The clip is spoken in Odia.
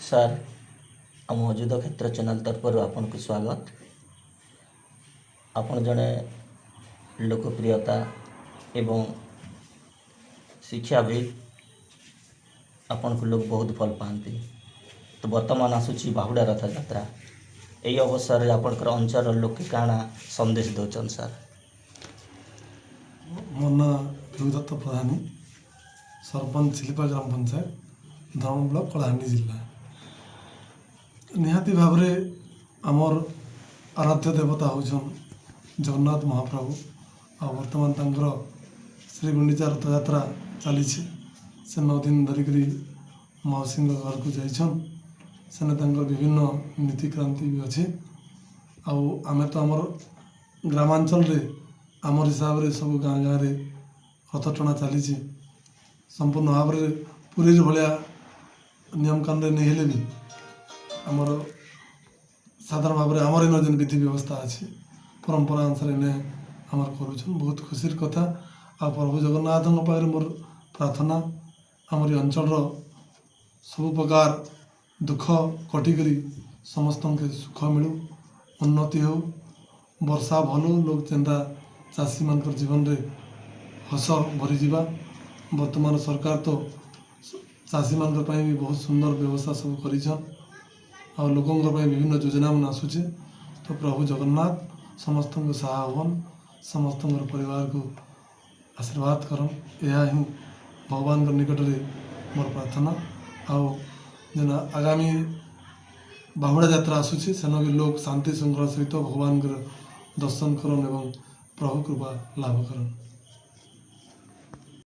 ସାର୍ ଆମ ଅଯୁତ କ୍ଷେତ୍ର ଚ୍ୟାନେଲ୍ ତରଫରୁ ଆପଣଙ୍କୁ ସ୍ୱାଗତ। ଆପଣ ଜଣେ ଲୋକପ୍ରିୟତା ଏବଂ ଶିକ୍ଷାବିତ୍, ଆପଣଙ୍କୁ ଲୋକ ବହୁତ ଭଲ ପାଆନ୍ତି। ତ ବର୍ତ୍ତମାନ ଆସୁଛି ବାହୁଡ଼ା ରଥଯାତ୍ରା। ଏହି ଅବସରରେ ଆପଣଙ୍କର ଅଞ୍ଚଳର ଲୋକେ କାଣା ସନ୍ଦେଶ ଦେଉଛନ୍ ସାର୍? ମୋ ନାଁ ବିଭୁଦତ୍ତ ପ୍ରଧାନୀ, ସରପଞ୍ଚ ଚିଲିପା ଗ୍ରାମ ପଞ୍ଚାୟତ, ଧରମ ବ୍ଲକ, କଳାହାଣ୍ଡି ଜିଲ୍ଲା। ନିହାତି ଭାବରେ ଆମର ଆରାଧ୍ୟ ଦେବତା ହେଉଛନ୍ ଜଗନ୍ନାଥ ମହାପ୍ରଭୁ। ଆଉ ବର୍ତ୍ତମାନ ତାଙ୍କର ଶ୍ରୀ ଗୁଣ୍ଡିଚା ରଥଯାତ୍ରା ଚାଲିଛି। ସେ 9 ଦିନ ଧରିକରି ମାଉସୀଙ୍କ ଘରକୁ ଯାଇଛନ୍। ସେନେ ତାଙ୍କର ବିଭିନ୍ନ ନୀତିକ୍ରାନ୍ତି ବି ଅଛି। ଆଉ ଆମେ ତ ଆମର ଗ୍ରାମାଞ୍ଚଳରେ ଆମର ହିସାବରେ ସବୁ ଗାଁ ଗାଁରେ ରଥ ଟଣା ଚାଲିଛି। ସମ୍ପୂର୍ଣ୍ଣ ଭାବରେ ପୁରୀର ଭଳିଆ ନିୟମକାନୁନରେ ନେଇ ହେଲେ ବି ଆମର ସାଧାରଣ ଭାବରେ ଆମର ଏନ ଯେନ୍ ବିଧି ବ୍ୟବସ୍ଥା ଅଛି, ପରମ୍ପରା ଅନୁସାରେ ଏନେ ଆମର କରୁଛନ୍। ବହୁତ ଖୁସିର କଥା। ଆଉ ପ୍ରଭୁ ଜଗନ୍ନାଥଙ୍କ ପାଖରେ ମୋର ପ୍ରାର୍ଥନା, ଆମର ଏ ଅଞ୍ଚଳର ସବୁ ପ୍ରକାର ଦୁଃଖ କଟିକରି ସମସ୍ତଙ୍କୁ ସୁଖ ମିଳୁ, ଉନ୍ନତି ହେଉ, ବର୍ଷା ଭଲ, ଲୋକ ଯେନ୍ତା ଚାଷୀମାନଙ୍କର ଜୀବନରେ ହସ ଭରିଯିବା। ବର୍ତ୍ତମାନ ସରକାର ତ ଚାଷୀମାନଙ୍କ ପାଇଁ ବି ବହୁତ ସୁନ୍ଦର ବ୍ୟବସ୍ଥା ସବୁ କରିଛନ୍। ଆଉ ଲୋକଙ୍କ ପାଇଁ ବିଭିନ୍ନ ଯୋଜନା ମାନ ଆସୁଛେ। ତ ପ୍ରଭୁ ଜଗନ୍ନାଥ ସମସ୍ତଙ୍କୁ ସାହା ହୁଅନ୍, ସମସ୍ତଙ୍କର ପରିବାରକୁ ଆଶୀର୍ବାଦ କରନ୍। ଏହା ହିଁ ଭଗବାନଙ୍କ ନିକଟରେ ମୋର ପ୍ରାର୍ଥନା। ଆଉ ଯେନ୍ ଆଗାମୀ ବାହୁଡ଼ା ଯାତ୍ରା ଆସୁଛି, ସେନ ବି ଲୋକ ଶାନ୍ତି ଶୃଙ୍ଖଳା ସହିତ ଭଗବାନଙ୍କର ଦର୍ଶନ କରନ୍ ଏବଂ ପ୍ରଭୁ କୃପା ଲାଭ କରନ୍।